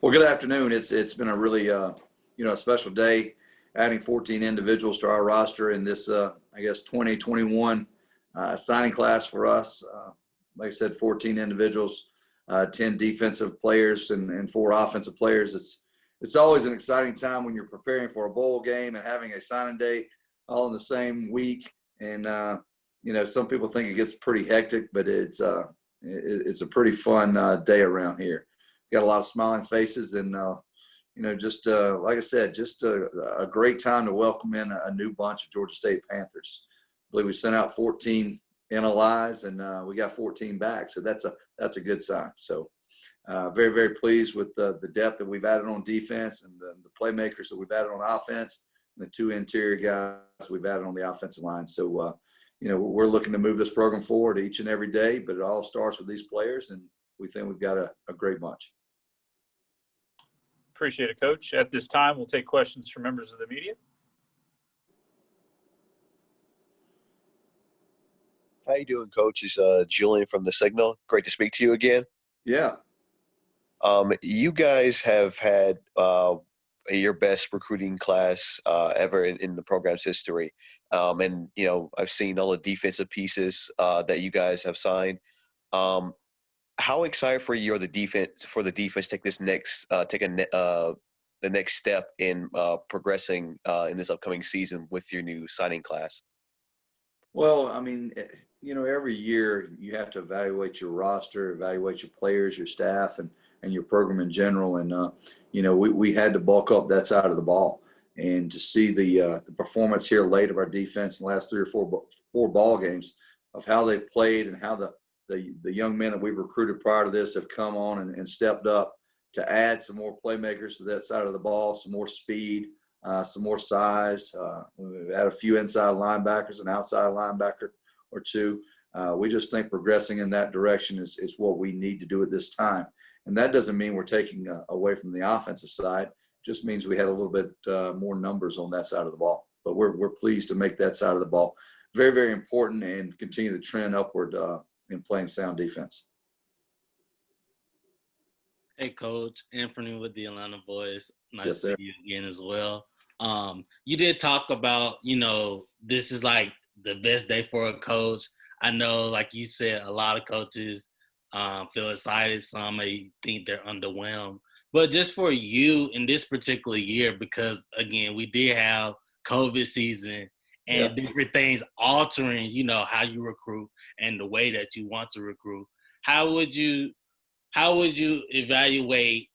Well, good afternoon. It's been a really a special day, adding 14 individuals to our roster in this 2021 signing class for us. Like I said, 14 individuals, 10 defensive players, and 4 offensive players. It's always an exciting time when you're preparing for a bowl game and having a signing day all in the same week. And some people think it gets pretty hectic, but it's a pretty fun day around here. Got a lot of smiling faces, and like I said, just a great time to welcome in a new bunch of Georgia State Panthers. I believe we sent out 14 NLIs, and we got 14 back, so that's a good sign. So very, very pleased with the depth that we've added on defense and the playmakers that we've added on offense, and the 2 interior guys we've added on the offensive line. So we're looking to move this program forward each and every day, but it all starts with these players, and we think we've got a great bunch. Appreciate it, Coach. At this time, we'll take questions from members of the media. How you doing, Coach? It's Julian from The Signal. Great to speak to you again. Yeah. You guys have had your best recruiting class ever in the program's history. And, I've seen all the defensive pieces that you guys have signed. How excited for you are the defense take this the next step in progressing in this upcoming season with your new signing class? Well, I mean, every year you have to evaluate your roster, evaluate your players, your staff, and your program in general. And we had to bulk up that side of the ball, and to see the performance here late of our defense in the last 3 or 4 ball games of how they played and how the young men that we've recruited prior to this have come on and stepped up to add some more playmakers to that side of the ball, some more speed, some more size. We've had a few inside linebackers, an outside linebacker or 2. We just think progressing in that direction is what we need to do at this time. And that doesn't mean we're taking away from the offensive side. It just means we had a little bit more numbers on that side of the ball. But we're pleased to make that side of the ball very, very important and continue the trend upward in playing sound defense. Hey, Coach. Anthony with the Atlanta Boys. Nice Yes, to sir. see you again as well. You did talk about, this is like the best day for a coach. I know, like you said, a lot of coaches feel excited. Some may think they're underwhelmed. But just for you in this particular year, because, again, we did have COVID season and different things altering, how you recruit and the way that you want to recruit. How would you evaluate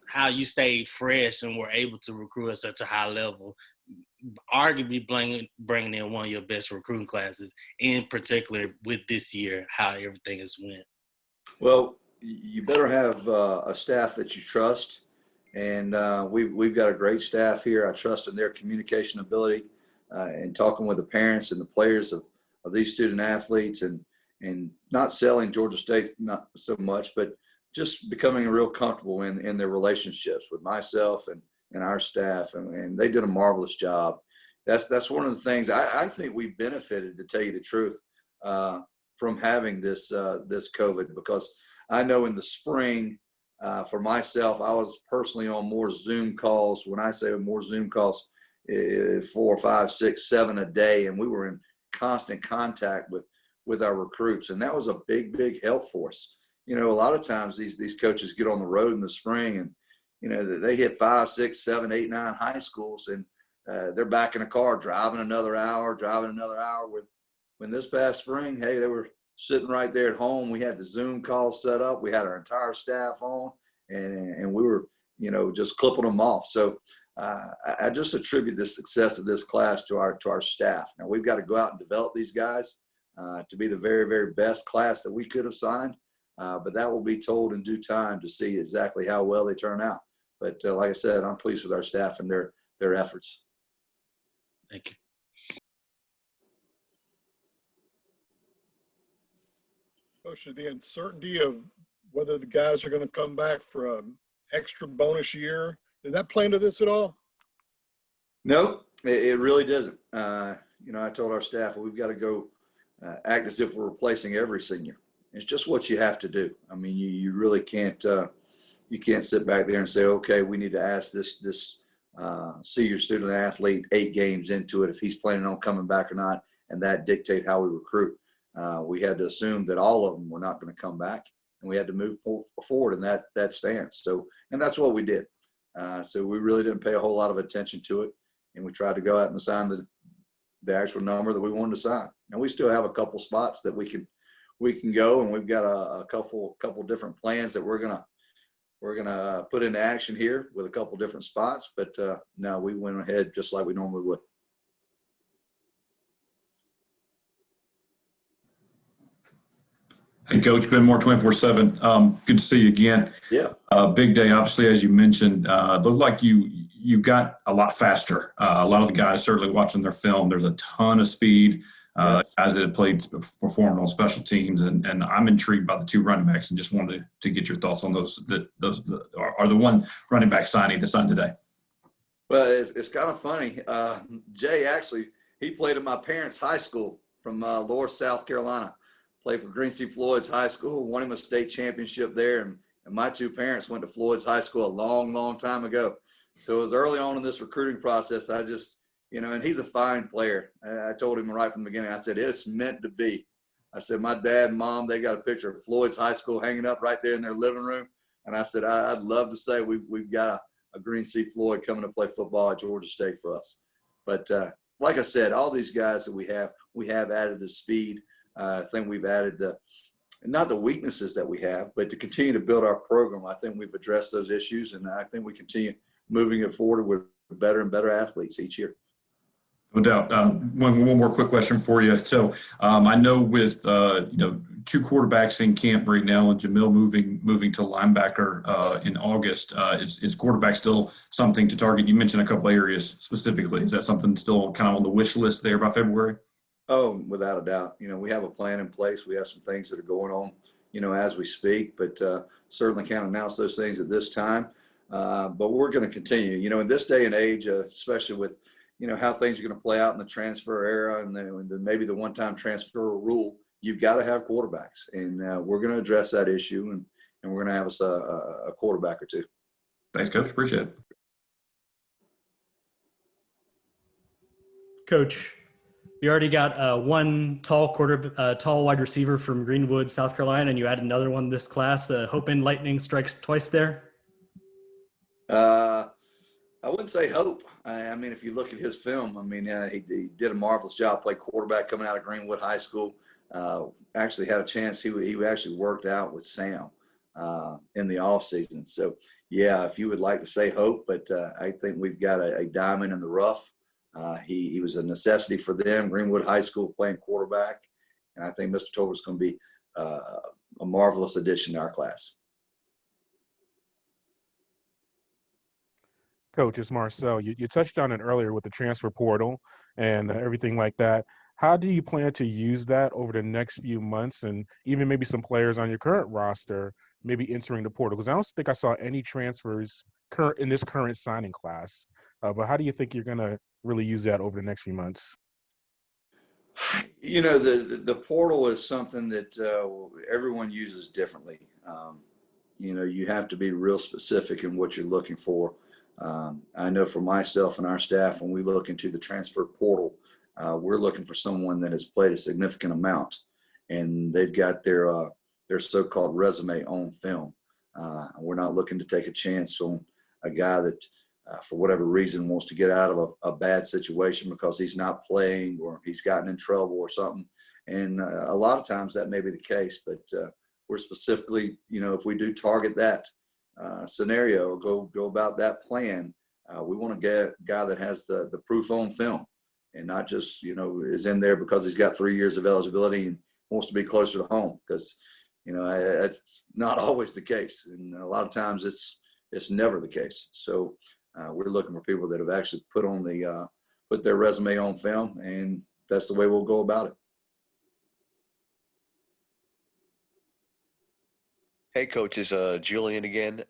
how you stayed fresh and were able to recruit at such a high level, arguably bringing in one of your best recruiting classes, in particular with this year, how everything has went? Well, you better have a staff that you trust, and we've got a great staff here. I trust in their communication ability and talking with the parents and the players of these student athletes, and not selling Georgia State, not so much, but just becoming real comfortable in their relationships with myself and our staff, and they did a marvelous job. That's one of the things I think we benefited, to tell you the truth, from having this COVID, because I know in the spring, for myself, I was personally on more Zoom calls. When I say more Zoom calls, 4, 5, 6, 7 a day, and we were in constant contact with our recruits, and that was a big, big help for us. A lot of times these coaches get on the road in the spring, and they hit 5, 6, 7, 8, 9 high schools, and they're back in a car driving another hour. When this past spring, hey, they were sitting right there at home. We had the Zoom call set up. We had our entire staff on, and we were just clipping them off. So I just attribute the success of this class to our staff. Now we've got to go out and develop these guys to be the very, very best class that we could have signed. But that will be told in due time to see exactly how well they turn out. But like I said, I'm pleased with our staff and their efforts. Thank you. Coach, the uncertainty of whether the guys are going to come back for an extra bonus year, did that play into this at all? No, it really doesn't. I told our staff, we've got to go act as if we're replacing every senior. It's just what you have to do. I mean, you really can't you can't sit back there and say, okay, we need to ask this senior student athlete 8 games into it if he's planning on coming back or not, and that dictate how we recruit. We had to assume that all of them were not going to come back, and we had to move forward in that stance. So, and that's what we did. So we really didn't pay a whole lot of attention to it, and we tried to go out and sign the actual number that we wanted to sign. And we still have a couple spots that we can go, and we've got a couple different plans that we're gonna put into action here with a couple different spots. But no, we went ahead just like we normally would. Hey, Coach, Ben Moore, 24/7. Good to see you again. Yeah. Big day, obviously, as you mentioned. Looked like you got a lot faster. A lot of the guys, certainly watching their film, there's a ton of speed. Yes. Guys that have performed on special teams, and I'm intrigued by the 2 running backs, and just wanted to get your thoughts on those. Those are the one running back signing that signed today. Well, it's kind of funny. Jay actually, he played at my parents' high school from Lower South Carolina. Played for Green Sea Floyd's high school, won him a state championship there, and my 2 parents went to Floyd's high school a long time ago. So it was early on in this recruiting process. I just, and he's a fine player. I told him right from the beginning, I said, it's meant to be. I said, my dad and mom, they got a picture of Floyd's high school hanging up right there in their living room. And I said, I'd love to say we've got a Green Sea Floyd coming to play football at Georgia State for us. But like I said, all these guys that we have added the speed. I think we've added not the weaknesses that we have, but to continue to build our program. I think we've addressed those issues, and I think we continue moving it forward with better and better athletes each year. No doubt. One more quick question for you. So I know with 2 quarterbacks in camp right now, and Jamil moving to linebacker in August, is quarterback still something to target? You mentioned a couple areas specifically. Is that something still kind of on the wish list there by February? Oh, without a doubt. We have a plan in place. We have some things that are going on, as we speak, but certainly can't announce those things at this time. But we're going to continue, in this day and age, especially with, how things are going to play out in the transfer era and then maybe the one-time transfer rule. You've got to have quarterbacks, and we're going to address that issue, and we're going to have us a quarterback or 2. Thanks, Coach. Appreciate it. Coach, you already got one tall wide receiver from Greenwood, South Carolina, and you added another one this class. Hoping lightning strikes twice there? I wouldn't say hope. I mean, if you look at his film, he did a marvelous job, played quarterback coming out of Greenwood High School. Actually had a chance. He actually worked out with Sam in the off season. So, yeah, if you would like to say hope, but I think we've got a diamond in the rough. He was a necessity for them, Greenwood High School, playing quarterback. And I think Mr. Tolbert's going to be a marvelous addition to our class. Coach, it's Marcel. You touched on it earlier with the transfer portal and everything like that. How do you plan to use that over the next few months, and even maybe some players on your current roster maybe entering the portal? Because I don't think I saw any transfers in this current signing class. But how do you think you're going to really use that over the next few months? The portal is something that everyone uses differently. You have to be real specific in what you're looking for. I know for myself and our staff, when we look into the transfer portal, we're looking for someone that has played a significant amount, and they've got their so-called resume on film. We're not looking to take a chance on a guy that, for whatever reason, wants to get out of a bad situation because he's not playing or he's gotten in trouble or something. And a lot of times that may be the case, but we're specifically, if we do target that scenario or go about that plan, we want to get a guy that has the proof on film and not just, is in there because he's got 3 years of eligibility and wants to be closer to home, because, that's not always the case. And a lot of times it's never the case. So we're looking for people that have actually put their resume on film, and that's the way we'll go about it. Hey, Coach, it's Julian again.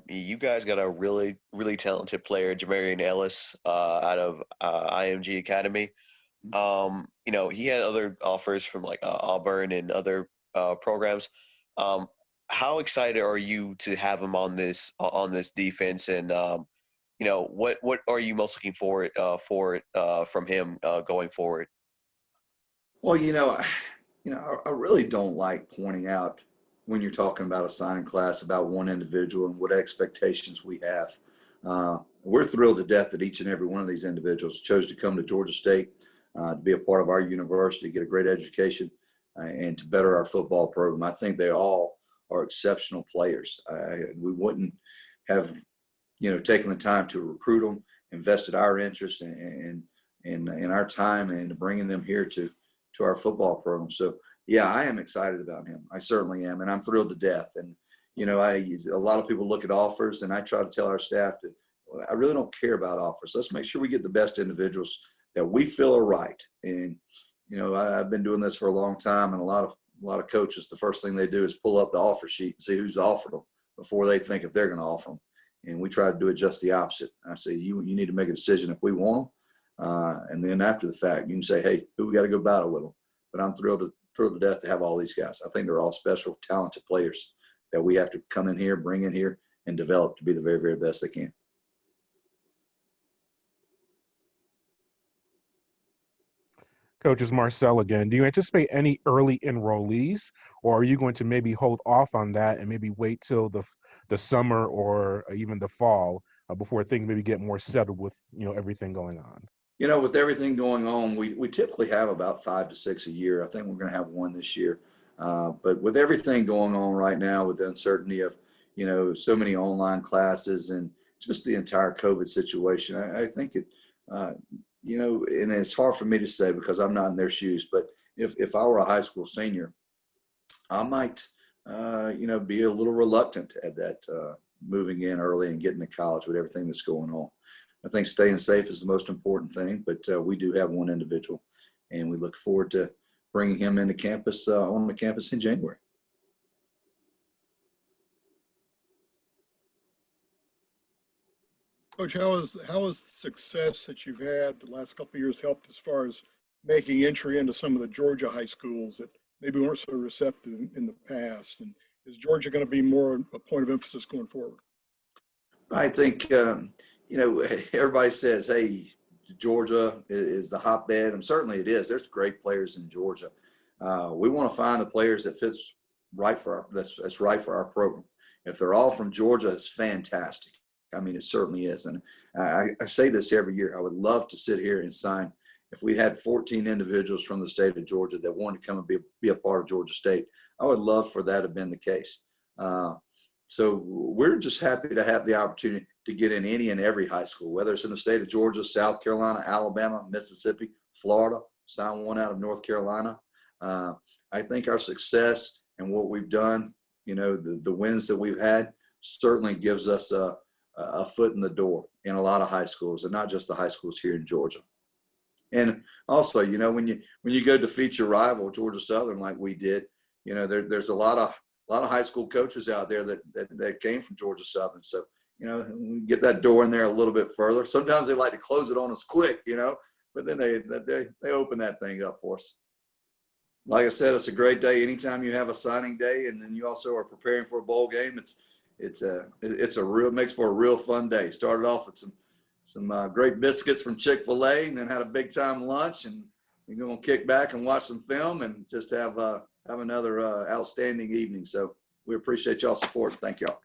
You guys got a really, really talented player, Jamarian Ellis, out of IMG Academy. He had other offers from like Auburn and other programs. how excited are you to have him on this defense? And what are you most looking forward from him going forward? Well, I really don't like pointing out when you're talking about a signing class about one individual and what expectations we have. We're thrilled to death that each and every one of these individuals chose to come to Georgia State to be a part of our university, get a great education, and to better our football program. I think they all are exceptional players. We wouldn't have, taken the time to recruit them, invested our interest in our time and bringing them here to our football program. So, yeah, I am excited about him. I certainly am, and I'm thrilled to death. And, a lot of people look at offers, and I try to tell our staff that I really don't care about offers. Let's make sure we get the best individuals that we feel are right. And, I've been doing this for a long time, and a lot of coaches, the first thing they do is pull up the offer sheet and see who's offered them before they think if they're going to offer them. And we try to do it just the opposite. I say, you need to make a decision if we want them. And then after the fact, you can say, hey, who we got to go battle with them. But I'm thrilled to death to have all these guys. I think they're all special, talented players that we have to come in here, bring in here, and develop to be the very, very best they can. Coach, it's Marcel again. Do you anticipate any early enrollees, or are you going to maybe hold off on that and maybe wait till the summer or even the fall before things maybe get more settled with everything going on? With everything going on, we typically have about 5 to 6 a year. I think we're going to have one this year. But with everything going on right now, with the uncertainty of, so many online classes and just the entire COVID situation, I think it, and it's hard for me to say because I'm not in their shoes, but if I were a high school senior, I might, be a little reluctant at that moving in early and getting to college with everything that's going on. I think staying safe is the most important thing, but we do have one individual, and we look forward to bringing him into campus on the campus in January. Coach, how has the success that you've had the last couple of years helped as far as making entry into some of the Georgia high schools that maybe weren't so receptive in the past? And is Georgia going to be more a point of emphasis going forward? I think, everybody says, hey, Georgia is the hotbed, and certainly it is. There's great players in Georgia. We want to find the players that fits right for that's right for our program. If they're all from Georgia, it's fantastic. I mean, it certainly is. And I say this every year. I would love to sit here and sign. If we had 14 individuals from the state of Georgia that wanted to come and be a part of Georgia State, I would love for that to have been the case. So we're just happy to have the opportunity to get in any and every high school, whether it's in the state of Georgia, South Carolina, Alabama, Mississippi, Florida, sign one out of North Carolina. I think our success and what we've done, the wins that we've had certainly gives us a foot in the door in a lot of high schools, and not just the high schools here in Georgia. And also, when you go defeat your rival, Georgia Southern, like we did, there's a lot of high school coaches out there that came from Georgia Southern. So, get that door in there a little bit further. Sometimes they like to close it on us quick, but then they open that thing up for us. Like I said, it's a great day. Anytime you have a signing day, and then you also are preparing for a bowl game, makes for a real fun day. Started off with some great biscuits from Chick-fil-A, and then had a big time lunch, and we're going to kick back and watch some film and just have another outstanding evening. So we appreciate y'all's support. Thank y'all.